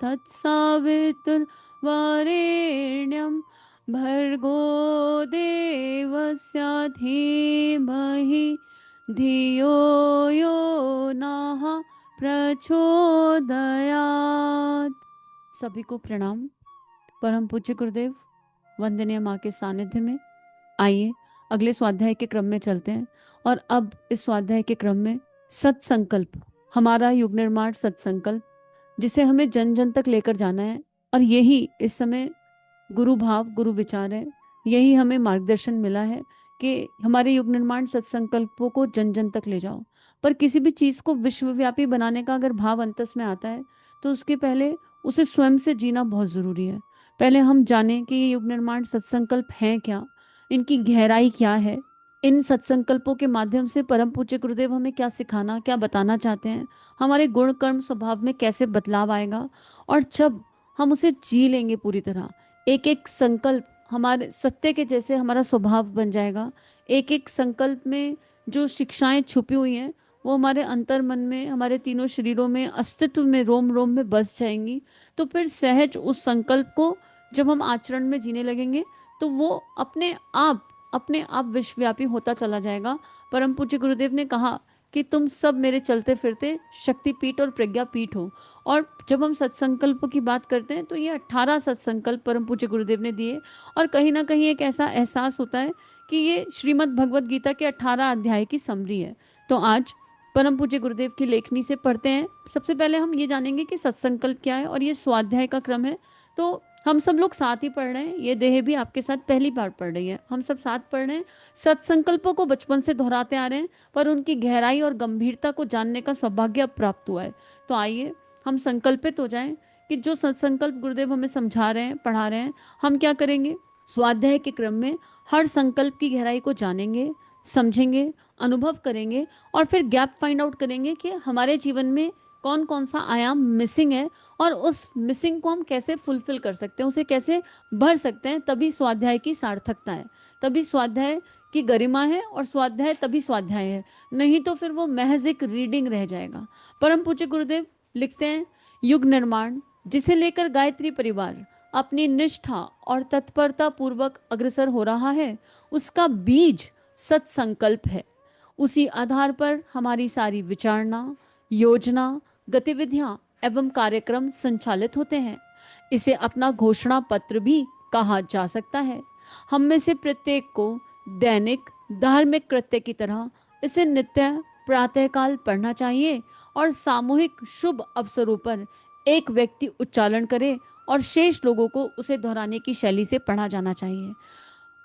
तत्सवितुर्वरेण्यं भर्गो देवस्य धीमहि धियो यो नः प्रचोदयात्। सभी को प्रणाम। परम पूज्य गुरुदेव वंदनीय माँ के सानिध्य में आइए अगले स्वाध्याय के क्रम में चलते हैं। और अब इस स्वाध्याय के क्रम में सत्संकल्प, हमारा युग निर्माण सत्संकल्प, जिसे हमें जन जन तक लेकर जाना है। और यही इस समय गुरु भाव, गुरु विचार है। यही हमें मार्गदर्शन मिला है कि हमारे युग निर्माण सत्संकल्पों को जन जन तक ले जाओ। पर किसी भी चीज को विश्वव्यापी बनाने का अगर भाव अंतस में आता है तो उसके पहले उसे स्वयं से जीना बहुत जरूरी है। पहले हम जानें कि ये युग निर्माण सत्संकल्प हैं क्या, इनकी गहराई क्या है, इन सत्संकल्पों के माध्यम से परम पूज्य गुरुदेव हमें क्या सिखाना, क्या बताना चाहते हैं, हमारे गुण कर्म स्वभाव में कैसे बदलाव आएगा। और जब हम उसे जी लेंगे पूरी तरह, एक एक संकल्प हमारे सत्य के जैसे हमारा स्वभाव बन जाएगा। एक एक संकल्प में जो शिक्षाएं छुपी हुई हैं वो हमारे अंतर मन में, हमारे तीनों शरीरों में, अस्तित्व में, रोम रोम में बस जाएंगी। तो फिर सहज उस संकल्प को जब हम आचरण में जीने लगेंगे तो वो अपने आप विश्वव्यापी होता चला जाएगा। परम पूज्य गुरुदेव ने कहा कि तुम सब मेरे चलते फिरते शक्तिपीठ और प्रज्ञापीठ हो। और जब हम सत्संकल्प की बात करते हैं तो ये 18 सत्संकल्प परम पूज्य गुरुदेव ने दिए। और कहीं ना कहीं एक ऐसा एहसास होता है कि ये श्रीमद् भगवद गीता के 18 अध्याय की समरी है। तो आज परम पूज्य गुरुदेव की लेखनी से पढ़ते हैं। सबसे पहले हम ये जानेंगे कि सत्संकल्प क्या है, और ये स्वाध्याय का क्रम है। तो हम सब लोग साथ ही पढ़ रहे हैं। ये देह भी आपके साथ पहली बार पढ़ रही है। हम सब साथ पढ़ रहे हैं। सत्संकल्पों को बचपन से दोहराते आ रहे हैं, पर उनकी गहराई और गंभीरता को जानने का सौभाग्य अब प्राप्त हुआ है। तो आइए हम संकल्पित हो जाएं कि जो सत्संकल्प गुरुदेव हमें समझा रहे हैं, पढ़ा रहे हैं, हम क्या करेंगे, स्वाध्याय के क्रम में हर संकल्प की गहराई को जानेंगे, समझेंगे, अनुभव करेंगे और फिर गैप फाइंड आउट करेंगे कि हमारे जीवन में कौन कौन सा आयाम मिसिंग है और उस मिसिंग को हम कैसे फुलफिल कर सकते हैं, उसे कैसे भर सकते हैं। तभी स्वाध्याय की सार्थकता है, तभी स्वाध्याय की गरिमा है, और स्वाध्याय तभी स्वाध्याय है। नहीं तो फिर वो महज एक रीडिंग रह जाएगा। परम पूज्य गुरुदेव लिखते हैं, युग निर्माण जिसे लेकर गायत्री परिवार अपनी निष्ठा और तत्परता पूर्वक अग्रसर हो रहा है, उसका बीज सत्संकल्प है। उसी आधार पर हमारी सारी विचारणा, योजना, गतिविधियां एवं कार्यक्रम संचालित होते हैं। इसे अपना घोषणा पत्र भी कहा जा सकता है। हम में से प्रत्येक को दैनिक धार्मिक कृत्य की तरह इसे नित्य प्रातःकाल पढ़ना चाहिए और सामूहिक शुभ अवसरों पर एक व्यक्ति उच्चारण करे और शेष लोगों को उसे दोहराने की शैली से पढ़ा जाना चाहिए।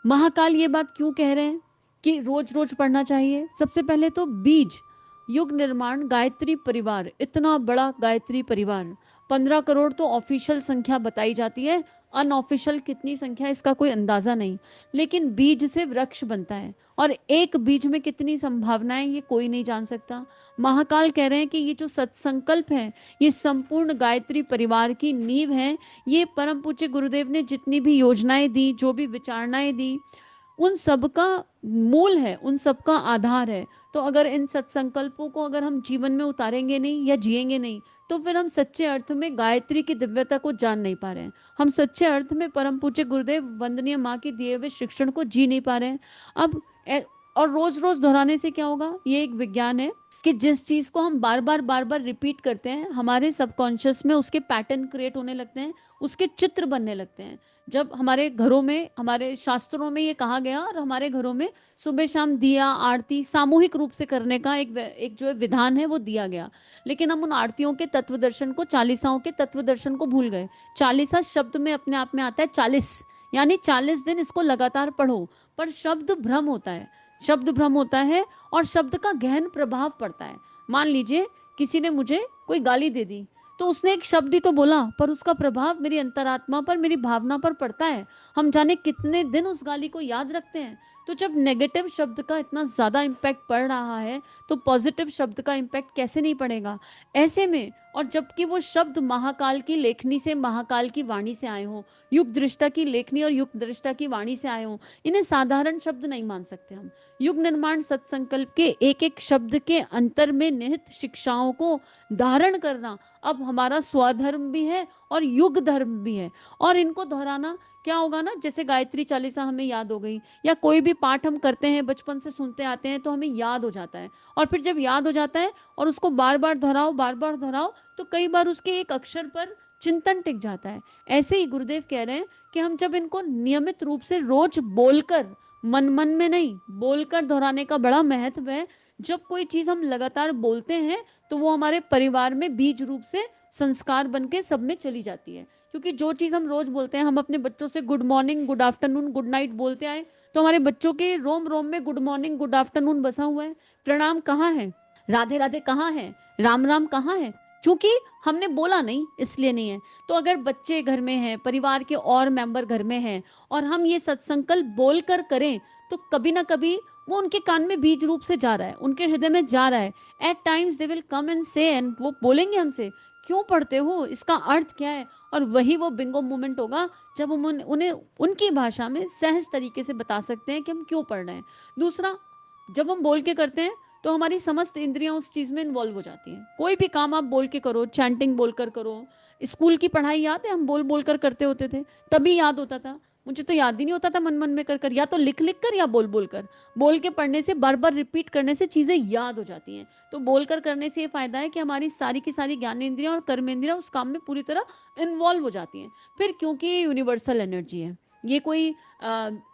महाकाल ये बात क्यों कह रहे हैं कि रोज रोज पढ़ना चाहिए? सबसे पहले तो बीज, युग निर्माण गायत्री परिवार, इतना बड़ा गायत्री परिवार, 15 करोड़ तो ऑफिशियल संख्या बताई जाती है, अनऑफिशियल कितनी संख्या इसका कोई अंदाजा नहीं। लेकिन बीज से वृक्ष बनता है और एक बीज में कितनी संभावनाएं ये कोई नहीं जान सकता। महाकाल कह रहे हैं कि ये जो सत्संकल्प है ये संपूर्ण गायत्री परिवार की नींव है। ये परम पूज्य गुरुदेव ने जितनी भी योजनाएं दी, जो भी विचारणाएं दी, उन सब का मूल है, उन सब का आधार है। तो अगर इन सत्संकल्पों को अगर हम जीवन में उतारेंगे नहीं या जिएंगे नहीं तो फिर हम सच्चे अर्थ में गायत्री की दिव्यता को जान नहीं पा रहे हैं। हम सच्चे अर्थ में परम पूज्य गुरुदेव वंदनीय माँ की दिए हुए शिक्षण को जी नहीं पा रहे हैं। अब और रोज रोज दोहराने से क्या होगा, ये एक विज्ञान है कि जिस चीज को हम बार बार रिपीट करते हैं हमारे सबकॉन्शियस में उसके पैटर्न क्रिएट होने लगते हैं, उसके चित्र बनने लगते हैं। जब हमारे घरों में, हमारे शास्त्रों में ये कहा गया और हमारे घरों में सुबह शाम दिया आरती सामूहिक रूप से करने का एक जो है विधान है वो दिया गया। लेकिन हम उन आरतियों के तत्व दर्शन को, चालीसाओं के तत्व दर्शन को भूल गए। चालीसा शब्द में अपने आप में आता है 40, यानी 40 दिन इसको लगातार पढ़ो। पर शब्द भ्रम होता है, शब्द भ्रम होता है और शब्द का गहन प्रभाव पड़ता है। मान लीजिए किसी ने मुझे कोई गाली दे दी, तो उसने एक शब्द ही तो बोला पर उसका प्रभाव मेरी अंतरात्मा पर, मेरी भावना पर पड़ता है। हम जाने कितने दिन उस गाली को याद रखते हैं। तो जब नेगेटिव शब्द का इतना ज्यादा इम्पैक्ट पड़ रहा है तो पॉजिटिव शब्द का इम्पैक्ट कैसे नहीं पड़ेगा। ऐसे में, और जबकि वो शब्द महाकाल की लेखनी से, महाकाल की वाणी से आए हों, युग दृष्टा की लेखनी और युग दृष्टा की वाणी से आए हों, इन्हें साधारण शब्द नहीं मान सकते हम। युग निर्माण सत्संकल्प के एक एक शब्द के अंतर में निहित शिक्षाओं को धारण करना अब हमारा स्वधर्म भी है और युग धर्म भी है। और इनको दोहराना क्या होगा ना, जैसे गायत्री चालीसा हमें याद हो गई, या कोई भी पाठ हम करते हैं बचपन से सुनते आते हैं तो हमें याद हो जाता है, और फिर जब याद हो जाता है और उसको बार बार दोहराओ, बार बार दोहराओ, तो कई बार उसके एक अक्षर पर चिंतन टिक जाता है। ऐसे ही गुरुदेव कह रहे हैं कि हम जब इनको नियमित रूप से रोज बोलकर, मन मन में नहीं, बोलकर दोहराने का बड़ा महत्व है। जब कोई चीज हम लगातार बोलते हैं तो वो हमारे परिवार में बीज रूप से संस्कार बन के सब में चली जाती है। क्योंकि जो चीज हम रोज बोलते हैं, हम अपने बच्चों से good morning, good afternoon, good night बोलते आए, तो हमारे बच्चों के रोम रोम में गुड मॉर्निंग, गुड आफ्टरनून बसा हुआ है। प्रणाम कहाँ है, राधे राधे कहाँ है, राम राम कहाँ है? क्योंकि हमने बोला नहीं, इसलिए नहीं है। तो अगर बच्चे घर में हैं, परिवार के और मेंबर घर में हैं, और हम ये सत्संकल्प बोलकर करें, तो कभी ना कभी वो उनके कान में बीज रूप से जा रहा है, उनके हृदय में जा रहा है। Eight times they will come and से, एंड वो बोलेंगे हमसे, क्यों पढ़ते हो, इसका अर्थ क्या है? और वही वो बिंगो मोमेंट होगा जब हम उन्हें उनकी भाषा में सहज तरीके से बता सकते हैं कि हम क्यों पढ़ रहे हैं। दूसरा, जब हम बोल के करते हैं तो हमारी समस्त इंद्रियां उस चीज में इन्वॉल्व हो जाती हैं। कोई भी काम आप बोल के करो, चैंटिंग बोलकर करो। स्कूल की पढ़ाई याद है, हम बोल बोल कर करते होते थे, तभी याद होता था। मुझे तो याद ही नहीं होता था मन मन में कर कर, या तो लिख लिख कर या बोल बोल कर। बोल के पढ़ने से, बार बार रिपीट करने से चीजें याद हो जाती हैं। तो बोल कर करने से ये फायदा है कि हमारी सारी की सारी ज्ञानेंद्रियां और कर्मेंद्रियां उस काम में पूरी तरह इन्वॉल्व हो जाती हैं। फिर क्योंकि ये यूनिवर्सल एनर्जी है, ये कोई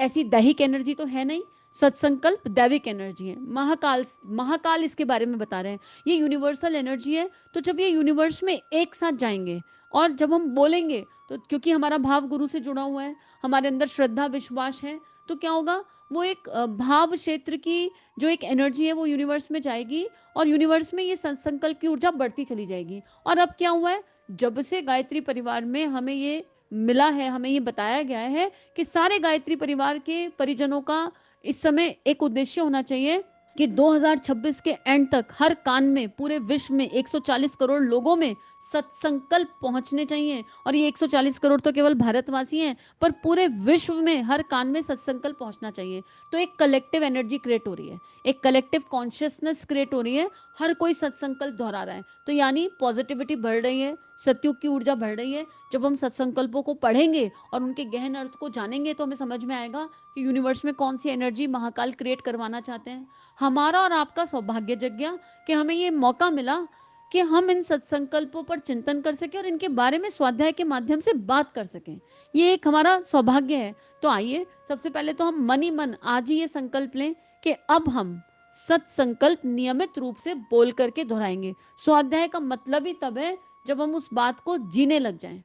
ऐसी दैहिक एनर्जी तो है नहीं। सत्संकल्प दैविक एनर्जी है। महाकाल, महाकाल इसके बारे में बता रहे हैं, ये यूनिवर्सल एनर्जी है। तो जब ये यूनिवर्स में एक साथ जाएंगे और जब हम बोलेंगे, तो क्योंकि हमारा भाव गुरु से जुड़ा हुआ है, हमारे अंदर श्रद्धा विश्वास है, तो क्या होगा, वो एक भाव क्षेत्र की जो एक एनर्जी है वो यूनिवर्स में जाएगी, और यूनिवर्स में ये संकल्प की ऊर्जा बढ़ती चली जाएगी। और अब क्या हुआ है, जब से गायत्री परिवार में हमें ये मिला है, हमें ये बताया गया है कि सारे गायत्री परिवार के परिजनों का इस समय एक उद्देश्य होना चाहिए कि 2026 के एंड तक हर कान में, पूरे विश्व में 140 करोड़ लोगों में सत्संकल्प पहुंचने चाहिए। और ये 140 करोड़ तो केवल भारतवासी हैं, पर पूरे विश्व में हर कान में सत्संकल्प पहुंचना चाहिए। तो एक कलेक्टिव एनर्जी क्रिएट हो रही है, एक कलेक्टिव कॉन्शियसनेस क्रिएट हो रही है, हर कोई सत्संकल्प दोहरा रहा है। तो यानी पॉजिटिविटी बढ़ रही है, सत्युग की ऊर्जा बढ़ रही है। जब हम सत्संकल्पों को पढ़ेंगे और उनके गहन अर्थ को जानेंगे तो हमें समझ में आएगा कि यूनिवर्स में कौन सी एनर्जी महाकाल क्रिएट करवाना चाहते हैं। हमारा और आपका सौभाग्य जग गया कि हमें ये मौका मिला कि हम इन सत्संकल्पों पर चिंतन कर सकें और इनके बारे में स्वाध्याय के माध्यम से बात कर सकें। ये एक हमारा सौभाग्य है। तो आइए, सबसे पहले तो हम मन ही मन आज ही ये संकल्प लें कि अब हम सत्संकल्प नियमित रूप से बोल करके दोहराएंगे। स्वाध्याय का मतलब ही तब है जब हम उस बात को जीने लग जाएं।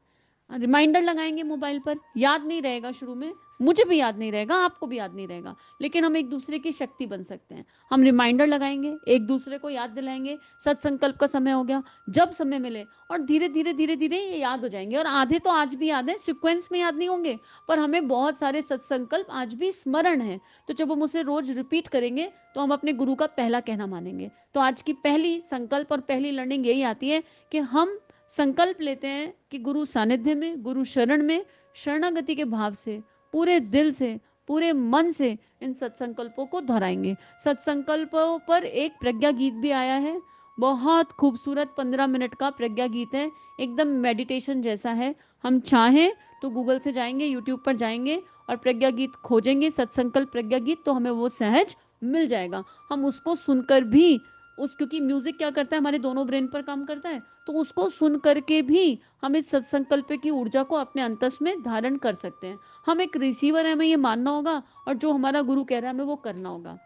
रिमाइंडर लगाएंगे मोबाइल पर, याद नहीं रहेगा शुरू में, मुझे भी याद नहीं रहेगा, आपको भी याद नहीं रहेगा, लेकिन हम एक दूसरे की शक्ति बन सकते हैं। हम रिमाइंडर लगाएंगे, एक दूसरे को याद दिलाएंगे सत्संकल्प का समय हो गया, जब समय मिले, और धीरे धीरे धीरे धीरे ये याद हो जाएंगे। और आधे तो आज भी याद है, सिक्वेंस में याद नहीं होंगे, पर हमें बहुत सारे सत्संकल्प आज भी स्मरण है। तो जब हम उसे रोज रिपीट करेंगे तो हम अपने गुरु का पहला कहना मानेंगे। तो आज की पहली संकल्प और पहली लर्निंग यही आती है कि हम संकल्प लेते हैं कि गुरु सानिध्य में, गुरु शरण में शरणागति के भाव से, पूरे दिल से, पूरे मन से इन सत्संकल्पों को दोहराएंगे। सत्संकल्पों पर एक प्रज्ञा गीत भी आया है, बहुत खूबसूरत 15 मिनट का प्रज्ञा गीत है, एकदम मेडिटेशन जैसा है। हम चाहें तो गूगल से जाएंगे, यूट्यूब पर जाएंगे और प्रज्ञा गीत खोजेंगे, सत्संकल्प प्रज्ञा गीत, तो हमें वो सहज मिल जाएगा। हम उसको सुनकर भी, उस क्योंकि म्यूजिक क्या करता है, हमारे दोनों ब्रेन पर काम करता है, तो उसको सुन करके भी हम इस सत्संकल्प की ऊर्जा को अपने अंतस में धारण कर सकते हैं। हम एक रिसीवर है, हमें ये मानना होगा, और जो हमारा गुरु कह रहा है हमें वो करना होगा।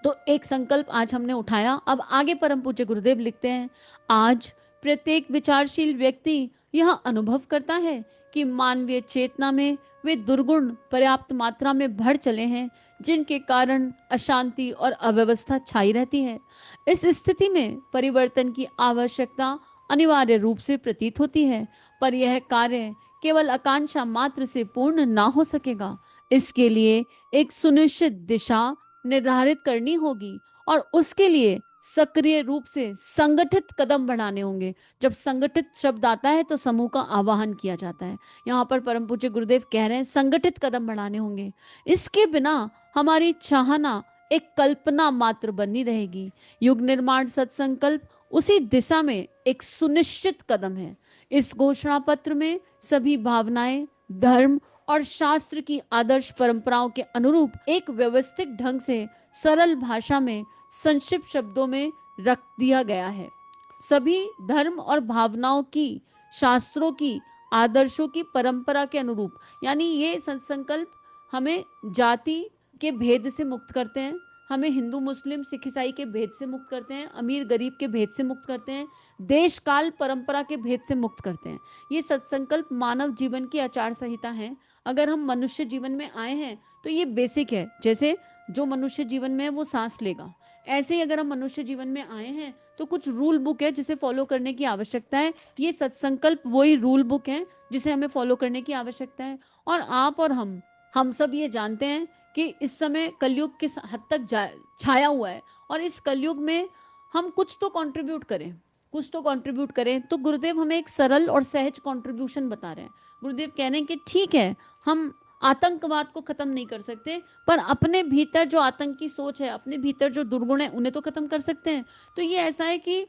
तो एक संकल्प आज हमने उठाया। अब आगे परम पूज्य गुरुदेव लिखते हैं, आज प्रत्येक विचारशील व्यक्ति यह अनुभव करता है कि मानवीय चेतना में वे दुर्गुण पर्याप्त मात्रा में भर चले हैं, जिनके कारण अशांति और अव्यवस्था छाई रहती है। इस स्थिति में परिवर्तन की आवश्यकता अनिवार्य रूप से प्रतीत होती है, पर यह कार्य केवल आकांक्षा मात्र से पूर्ण ना हो सकेगा। इसके लिए एक सुनिश्चित दिशा निर्धारित करनी होगी और उसके लिए सक्रिय रूप से संगठित कदम बढ़ाने होंगे। जब संगठित शब्द आता है तो समूह का आवाहन किया जाता है। यहाँ पर परम पूज्य गुरुदेव कह रहे हैं संगठित कदम बढ़ाने होंगे। इसके बिना हमारी चाहना एक कल्पना मात्र बनी रहेगी। युग निर्माण सत्संकल्प उसी दिशा में एक सुनिश्चित कदम है। इस घोषणा पत्र में सभी भावनाएं धर्म और शास्त्र की आदर्श परंपराओं के अनुरूप एक व्यवस्थित ढंग से सरल भाषा में संक्षिप्त शब्दों में रख दिया गया है। सभी धर्म और भावनाओं की, शास्त्रों की, आदर्शों की परंपरा के अनुरूप, यानी ये संकल्प हमें जाति के भेद से मुक्त करते हैं, हमें हिंदू मुस्लिम सिख ईसाई के भेद से मुक्त करते हैं, अमीर गरीब के भेद से मुक्त करते हैं, देश काल परंपरा के भेद से मुक्त करते हैं। ये सत्संकल्प मानव जीवन की आचार संहिता है। अगर हम मनुष्य जीवन में आए हैं तो ये बेसिक है। जैसे जो मनुष्य जीवन में है वो सांस लेगा, ऐसे ही अगर हम मनुष्य जीवन में आए हैं तो कुछ रूल बुक है जिसे फॉलो करने की आवश्यकता है। ये सत्संकल्प वही रूल बुक है जिसे हमें फॉलो करने की आवश्यकता है। और आप और हम सब ये जानते हैं कि इस समय कलयुग किस हद तक छाया हुआ है, और इस कलयुग में हम कुछ तो कंट्रीब्यूट करें, कुछ तो कंट्रीब्यूट करें। तो गुरुदेव हमें एक सरल और सहज कंट्रीब्यूशन बता रहे हैं। गुरुदेव कह रहे हैं कि ठीक है, हम आतंकवाद को खत्म नहीं कर सकते, पर अपने भीतर जो आतंक की सोच है, अपने भीतर जो दुर्गुण है, उन्हें तो खत्म कर सकते हैं। तो ये ऐसा है कि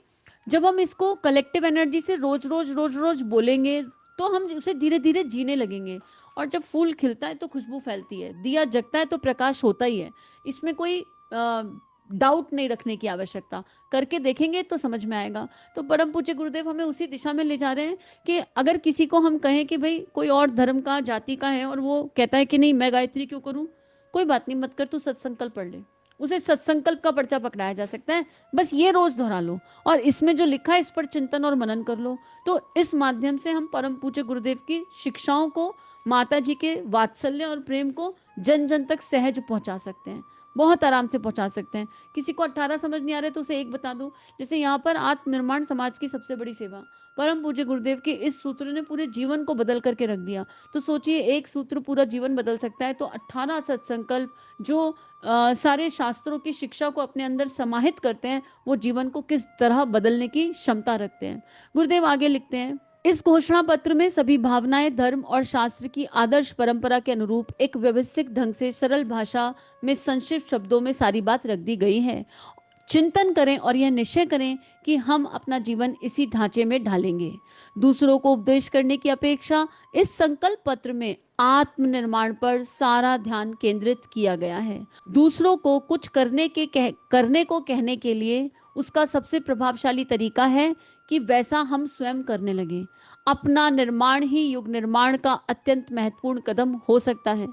जब हम इसको कलेक्टिव एनर्जी से रोज रोज रोज रोज बोलेंगे तो हम उसे धीरे धीरे जीने लगेंगे। और जब फूल खिलता है तो खुशबू फैलती है, दिया जगता है तो प्रकाश होता ही है। इसमें कोई डाउट नहीं रखने की आवश्यकता, करके देखेंगे तो समझ में आएगा। तो परम पूज्य गुरुदेव हमें उसी दिशा में ले जा रहे हैं कि अगर किसी को हम कहें कि भाई कोई और धर्म का, जाति का है, और वो कहता है कि नहीं मैं गायत्री क्यों करूं, कोई बात नहीं, मत कर, तू सत्संकल्प पढ़ ले। उसे सत्संकल्प का पर्चा पकड़ाया जा सकता है। बस ये रोज दोहरा लो और इसमें जो लिखा है इस पर चिंतन और मनन कर लो। तो इस माध्यम से हम परम पूज्य गुरुदेव की शिक्षाओं को, माता जी के वात्सल्य और प्रेम को जन जन तक सहज पहुंचा सकते हैं, बहुत आराम से पहुंचा सकते हैं। किसी को 18 समझ नहीं आ रहे तो उसे एक बता दो। जैसे यहाँ पर आत्मनिर्माण समाज की सबसे बड़ी सेवा, परम पूज्य गुरुदेव के इस सूत्र ने पूरे जीवन को बदल करके रख दिया। तो सोचिए, एक सूत्र पूरा जीवन बदल सकता है, तो 18 सत्संकल्प जो सारे शास्त्रों की शिक्षा को अपने अंदर समाहित करते हैं, वो जीवन को किस तरह बदलने की क्षमता रखते हैं। गुरुदेव आगे लिखते हैं, इस घोषणा पत्र में सभी भावनाएं धर्म और शास्त्र की आदर्श परंपरा के अनुरूप एक व्यवस्थित ढंग से सरल भाषा में संक्षिप्त शब्दों में सारी बात रख दी गई है। चिंतन करें और यह निश्चय करें कि हम अपना जीवन इसी ढांचे में ढालेंगे। दूसरों को उपदेश करने की अपेक्षा इस संकल्प पत्र में आत्मनिर्माण पर सारा ध्यान केंद्रित किया गया है। दूसरों को कुछ करने को कहने के लिए उसका सबसे प्रभावशाली तरीका है कि वैसा हम स्वयं करने लगे। अपना निर्माण ही युग निर्माण का अत्यंत महत्वपूर्ण कदम हो सकता है।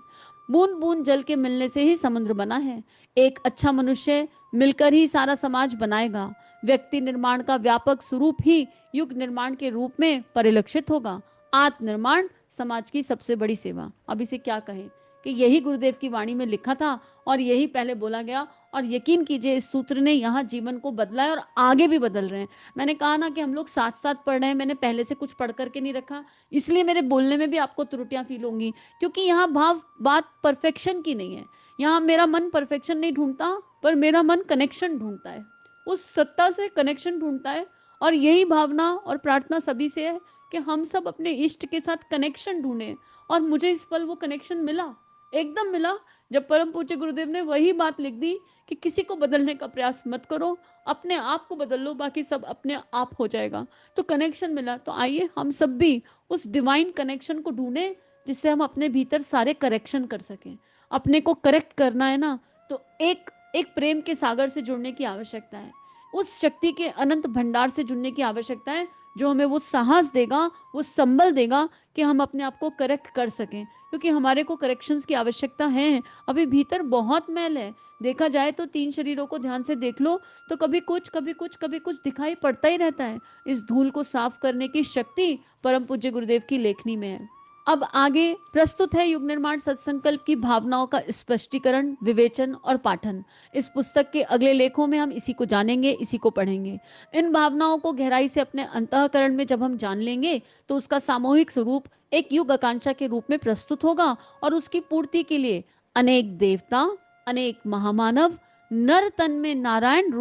बूंद बूंद जल के मिलने से ही समुद्र बना है। एक अच्छा मनुष्य मिलकर ही सारा समाज बनाएगा। व्यक्ति निर्माण का व्यापक स्वरूप ही युग निर्माण के रूप में परिलक्षित होगा। आत्मनिर्माण समाज की सबसे बड़ी सेवा। अब इसे क्या कहें कि यही गुरुदेव की वाणी में लिखा था और यही पहले बोला गया, और यकीन कीजिए इस सूत्र ने यहाँ जीवन को बदला है और आगे भी बदल रहे हैं। मैंने कहा ना कि हम लोग साथ साथ पढ़ रहे हैं, मैंने पहले से कुछ पढ़ करके नहीं रखा, इसलिए मेरे बोलने में भी आपको त्रुटियां फील होंगी, क्योंकि यहाँ बात परफेक्शन की नहीं है। यहाँ मेरा मन परफेक्शन नहीं ढूंढता, पर मेरा मन कनेक्शन ढूंढता है, उस सत्ता से कनेक्शन ढूंढता है। और यही भावना और प्रार्थना सभी से है कि हम सब अपने इष्ट के साथ कनेक्शन ढूंढें। और मुझे इस पल वो कनेक्शन मिला, एकदम मिला, जब परम पूज्य गुरुदेव ने वही बात लिख दी कि किसी को बदलने का प्रयास मत करो, अपने आप को बदल लो, बाकी सब अपने आप हो जाएगा। तो कनेक्शन मिला। तो आइए हम सब भी उस डिवाइन कनेक्शन को ढूंढें जिससे हम अपने भीतर सारे करेक्शन कर सकें। अपने को करेक्ट करना है ना, तो एक एक प्रेम के सागर से जुड़ने की आवश्यकता है, उस शक्ति के अनंत भंडार से जुड़ने की आवश्यकता है जो हमें वो साहस देगा, वो संबल देगा कि हम अपने आप को करेक्ट कर सकें। क्योंकि हमारे को करेक्शंस की आवश्यकता है। अभी भीतर बहुत मैल है। देखा जाए तो 3 शरीरों को ध्यान से देख लो तो कभी कुछ कभी कुछ कभी कुछ दिखाई पड़ता ही रहता है। इस धूल को साफ करने की शक्ति परम पूज्य गुरुदेव की लेखनी में है। अब आगे प्रस्तुत है युग निर्माण सत्संकल्प की भावनाओं का स्पष्टीकरण, विवेचन और पाठन। इस पुस्तक के अगले लेखों में हम इसी को जानेंगे, इसी को पढ़ेंगे। इन भावनाओं को गहराई से अपने अंतःकरण में जब हम जान लेंगे तो उसका सामूहिक स्वरूप एक युग आकांक्षा के रूप में प्रस्तुत होगा, और उसकी पूर्ति के लिए अनेक देवता, अनेक महामानव नर तन में नारायण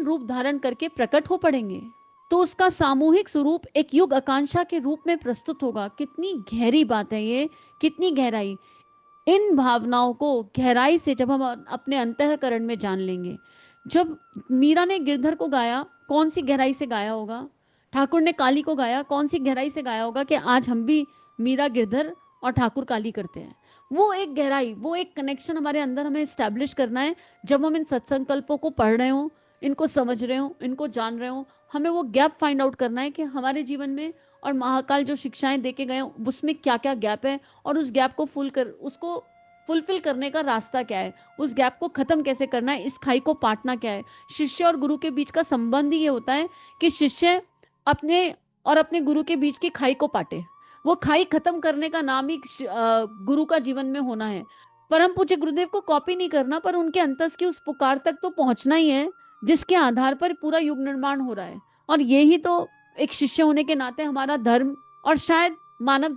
रूप धारण करके प्रकट हो पड़ेंगे। तो उसका सामूहिक स्वरूप एक युग आकांक्षा के रूप में प्रस्तुत होगा। कितनी गहरी बात है ये, कितनी गहराई। इन भावनाओं को गहराई से जब हम अपने अंतःकरण में जान लेंगे, जब मीरा ने गिरधर को गाया, कौन सी गहराई से गाया होगा? ठाकुर ने काली को गाया, कौन सी गहराई से गाया होगा कि आज हम भी मीरा गिरधर और ठाकुर काली करते हैं। वो एक गहराई, वो एक कनेक्शन हमारे अंदर हमें स्टैब्लिश करना है। जब हम इन सत्संकल्पों को पढ़ रहे हो, इनको समझ रहे हो, इनको जान रहे हो, हमें वो गैप फाइंड आउट करना है कि हमारे जीवन में और महाकाल जो शिक्षाएं देके गए उसमें क्या क्या गैप है, और उस गैप को उसको फुलफिल करने का रास्ता क्या है, उस गैप को खत्म कैसे करना है, इस खाई को पाटना क्या है। शिष्य और गुरु के बीच का संबंध ही ये होता है कि शिष्य अपने और अपने गुरु के बीच की खाई को पाटे। वो खाई खत्म करने का नाम ही गुरु का जीवन में होना है। परम पूज्य गुरुदेव को कॉपी नहीं करना, पर उनके अंतस की उस पुकार तक तो पहुंचना ही है जिसके आधार पर पूरा युग निर्माण हो रहा है। और यही तो एक शिष्य होने के नाते हमारा धर्म, और शायद मानव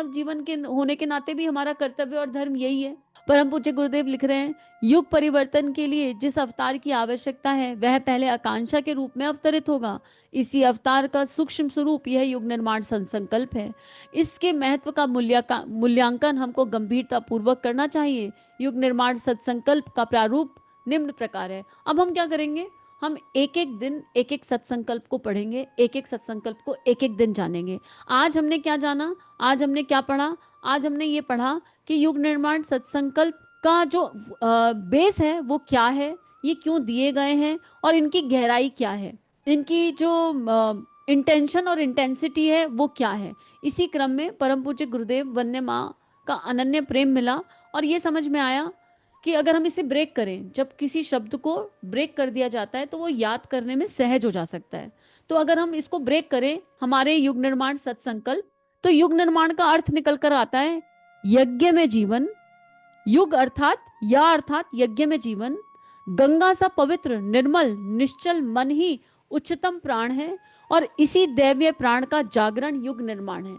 जीवन के होने के नाते भी हमारा कर्तव्य और धर्म यही है। परम पूज्य गुरुदेव लिख रहे हैं, युग परिवर्तन के लिए जिस अवतार की आवश्यकता है वह पहले आकांक्षा के रूप में अवतरित होगा। इसी अवतार का सूक्ष्म स्वरूप यह युग निर्माण संकल्प है। इसके महत्व का मूल्यांकन हमको गंभीरता पूर्वक करना चाहिए। युग निर्माण सत्संकल्प का प्रारूप निम्न प्रकार है। अब हम क्या करेंगे, हम एक एक दिन एक एक सत्संकल्प को पढ़ेंगे, एक एक सत्संकल्प को एक एक दिन जानेंगे। आज हमने क्या जाना, आज हमने क्या पढ़ा? आज हमने ये पढ़ा कि युग निर्माण सत्संकल्प का जो बेस है वो क्या है, ये क्यों दिए गए हैं, और इनकी गहराई क्या है, इनकी जो इंटेंशन और इंटेंसिटी है वो क्या है। इसी क्रम में परम पूज्य गुरुदेव वंदे माँ का अनन्य प्रेम मिला, और ये समझ में आया कि अगर हम इसे ब्रेक करें, जब किसी शब्द को ब्रेक कर दिया जाता है तो वो याद करने में सहज हो जा सकता है। तो अगर हम इसको ब्रेक करें हमारे युग निर्माण सत्संकल्प, तो युग निर्माण का अर्थ निकल कर आता है यज्ञ में जीवन। युग अर्थात यज्ञ में जीवन। गंगा सा पवित्र निर्मल निश्चल मन ही उच्चतम प्राण है, और इसी दैवीय प्राण का जागरण युग निर्माण है।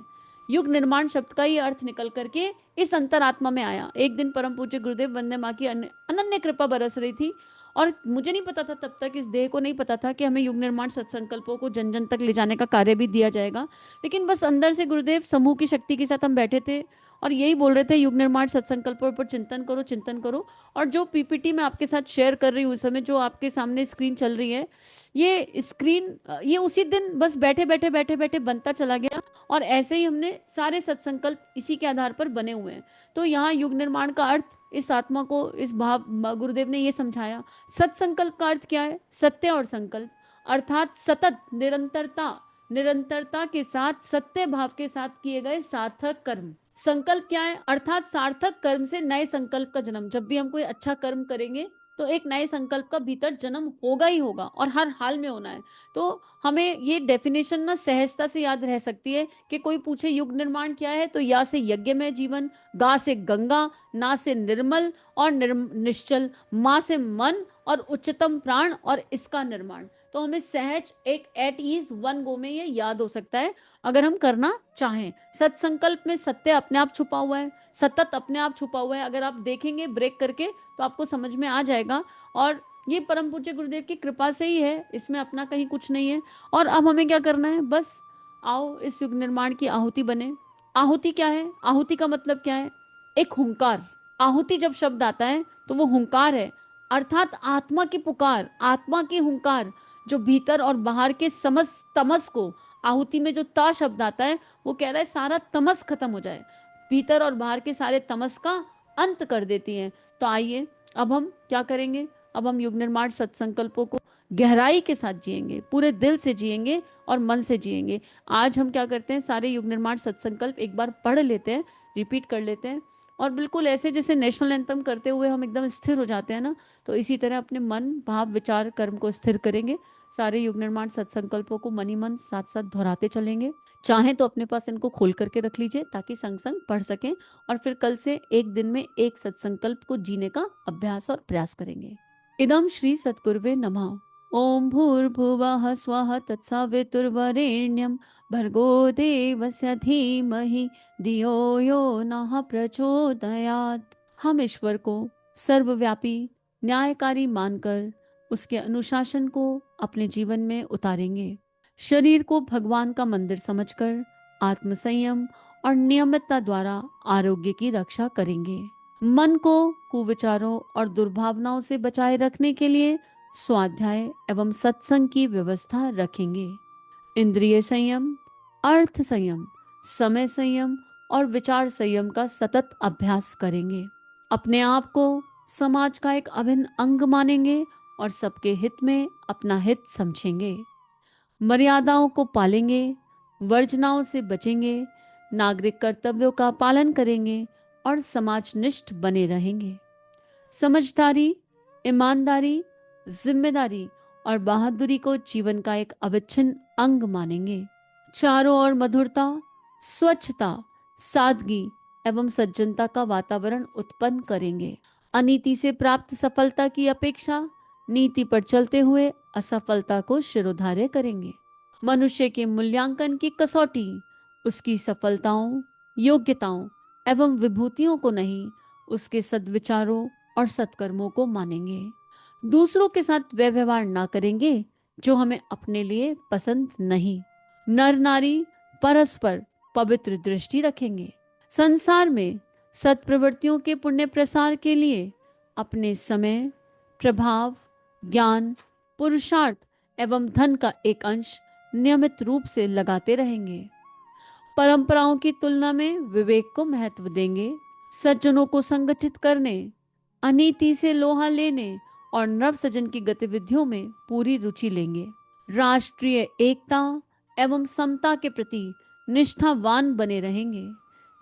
युग निर्माण शब्द का ही अर्थ निकल करके इस अंतरात्मा में आया। एक दिन परम पूज्य गुरुदेव वंदे माँ की अनन्य कृपा बरस रही थी, और मुझे नहीं पता था तब तक, इस देह को नहीं पता था कि हमें युग निर्माण सत्संकल्पों को जन जन तक ले जाने का कार्य भी दिया जाएगा। लेकिन बस अंदर से गुरुदेव समूह की शक्ति के साथ हम बैठे थे और यही बोल रहे थे, युग निर्माण सत्संकल्पों पर चिंतन करो, चिंतन करो। और जो पीपीटी मैं आपके साथ शेयर कर रही हूँ इस समय, जो आपके सामने स्क्रीन चल रही है, ये स्क्रीन ये उसी दिन बस बैठे बैठे बैठे बैठे बनता चला गया, और ऐसे ही हमने सारे सत्संकल्प इसी के आधार पर बने हुए हैं। तो यहाँ युग निर्माण का अर्थ, इस आत्मा को, इस भाव गुरुदेव ने ये समझाया। सत्संकल्प का अर्थ क्या है? सत्य और संकल्प, अर्थात सतत निरंतरता के साथ सत्य भाव के साथ किए गए सार्थक कर्म। संकल्प क्या है? अर्थात सार्थक कर्म से नए संकल्प का जन्म। जब भी हम कोई अच्छा कर्म करेंगे तो एक नए संकल्प का भीतर जन्म होगा ही होगा, और हर हाल में होना है। तो हमें ये डेफिनेशन ना सहजता से याद रह सकती है कि कोई पूछे युग निर्माण क्या है, तो या से यज्ञ में जीवन, गा से गंगा, ना से निर्मल और निश्चल, माँ से मन और उच्चतम प्राण और इसका निर्माण। तो हमें सहज एक एट ईज वन गो में ये याद हो सकता है अगर हम करना चाहें। सत्संकल्प में सत्य अपने आप छुपा हुआ है, सतत अपने आप छुपा हुआ है। अगर आप देखेंगे ब्रेक करके तो आपको समझ में आ जाएगा, और ये परम पूज्य गुरुदेव की कृपा से ही है, इसमें अपना कहीं कुछ नहीं है। और अब हमें क्या करना है, बस आओ इस युग निर्माण की आहुति बने। आहुति क्या है? आहुति का मतलब क्या है? एक हुंकार। आहुति जब शब्द आता है तो वो हुंकार है, अर्थात आत्मा की पुकार, आत्मा की हुंकार, जो भीतर और बाहर के समस्त तमस को, आहुति में जो ता शब्द आता है वो कह रहा है सारा तमस खत्म हो जाए, भीतर और बाहर के सारे तमस का अंत कर देती है। तो आइए अब हम क्या करेंगे, अब हम युग निर्माण सत्संकल्पों को गहराई के साथ जिएंगे, पूरे दिल से जिएंगे और मन से जिएंगे। आज हम क्या करते हैं, सारे युग निर्माण सत्संकल्प एक बार पढ़ लेते हैं, रिपीट कर लेते हैं, और बिल्कुल ऐसे जैसे नेशनल एंथम करते हुए हम एकदम स्थिर हो जाते हैं ना, तो इसी तरह अपने मन भाव विचार कर्म को स्थिर करेंगे। सारे युग निर्माण सत्संकल्पों को मन ही मन साथ साथ दोहराते चलेंगे। चाहें तो अपने पास इनको खोल करके रख लीजिए ताकि संग संग पढ़ सकें, और फिर कल से एक दिन में एक सत्संकल्प को जीने का अभ्यास और प्रयास करेंगे। इदम श्री सद्गुरुवे नमः। ओम भूर्भुवः स्वः तत्सवितुर्वरेण्यं भर्गो देवस्य धीमहि धियो यो नः प्रचोदयात्। हम ईश्वर को सर्वव्यापी न्यायकारी मानकर उसके अनुशासन को अपने जीवन में उतारेंगे। शरीर को भगवान का मंदिर समझकर आत्मसंयम और नियमितता द्वारा आरोग्य की रक्षा करेंगे। मन को कुविचारों और दुर्भावनाओं से बचाए रखने के लिए स्वाध्याय एवं सत्संग की व्यवस्था रखेंगे। इंद्रिय संयम, अर्थ संयम, समय संयम और विचार संयम का सतत अभ्यास करेंगे। अपने आप को समाज का एक अभिन्न अंग मानेंगे और सबके हित में अपना हित समझेंगे। मर्यादाओं को पालेंगे, वर्जनाओं से बचेंगे, नागरिक कर्तव्यों का पालन करेंगे और समाजनिष्ठ बने रहेंगे। समझदारी, ईमानदारी, जिम्मेदारी और बहादुरी को जीवन का एक अविच्छिन्न अंग मानेंगे। चारों ओर मधुरता, स्वच्छता, सादगी एवं सज्जनता का वातावरण उत्पन्न करेंगे। अनीति से प्राप्त सफलता की अपेक्षा नीति पर चलते हुए असफलता को शिरोधार्य करेंगे। मनुष्य के मूल्यांकन की कसौटी उसकी सफलताओं, योग्यताओं एवं विभूतियों को नहीं, उसके सद्विचारों और सत्कर्मों को मानेंगे। दूसरों के साथ वह व्यवहार ना करेंगे जो हमें अपने लिए पसंद नहीं। नर नारी परस्पर पवित्र दृष्टि रखेंगे। संसार में सत्प्रवृत्तियों के पुण्य प्रसार के लिए अपने समय, प्रभाव, ज्ञान, पुरुषार्थ एवं धन का एक अंश नियमित रूप से लगाते रहेंगे। परंपराओं की तुलना में विवेक को महत्व देंगे। सज्जनों को संगठित करने, अनीति से लोहा लेने और नव सृजन की गतिविधियों में पूरी रुचि लेंगे। राष्ट्रीय एकता एवं समता के प्रति निष्ठावान बने रहेंगे।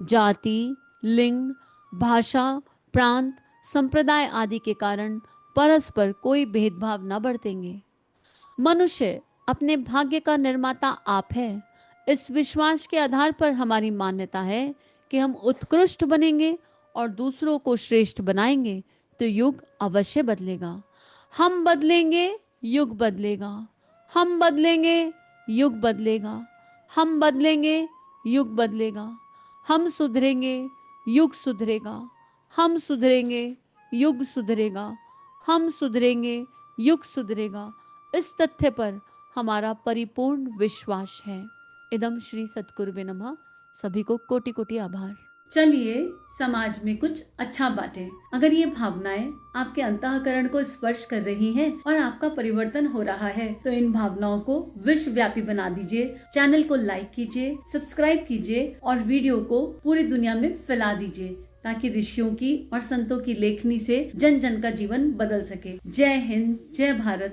जाति, लिंग, भाषा, प्रांत, संप्रदाय आदि के कारण परस्पर कोई भेदभाव न बरतेंगे। मनुष्य अपने भाग्य का निर्माता आप है। इस विश्वास के आधार पर हमारी मान्यता है कि हम उत्कृष्ट बनेंगे और दूसरों को श्रेष्ठ बनाएंगे तो युग अवश्य बदलेगा। हम बदलेंगे, युग बदलेगा। हम बदलेंगे, युग बदलेगा। हम बदलेंगे, युग बदलेगा। हम सुधरेंगे, युग सुधरेगा। हम सुधरेंगे, युग सुधरेगा। हम सुधरेंगे, युग सुधरेगा। इस तथ्य पर हमारा परिपूर्ण विश्वास है। इदम श्री सद्गुरुवे नमः। सभी को कोटि कोटि आभार। चलिए समाज में कुछ अच्छा बांटें। अगर ये भावनाएं आपके अंतःकरण को स्पर्श कर रही हैं और आपका परिवर्तन हो रहा है तो इन भावनाओं को विश्वव्यापी बना दीजिए। चैनल को लाइक कीजिए, सब्सक्राइब कीजिए और वीडियो को पूरी दुनिया में फैला दीजिए ताकि ऋषियों की और संतों की लेखनी से जन जन का जीवन बदल सके। जय हिंद, जय भारत।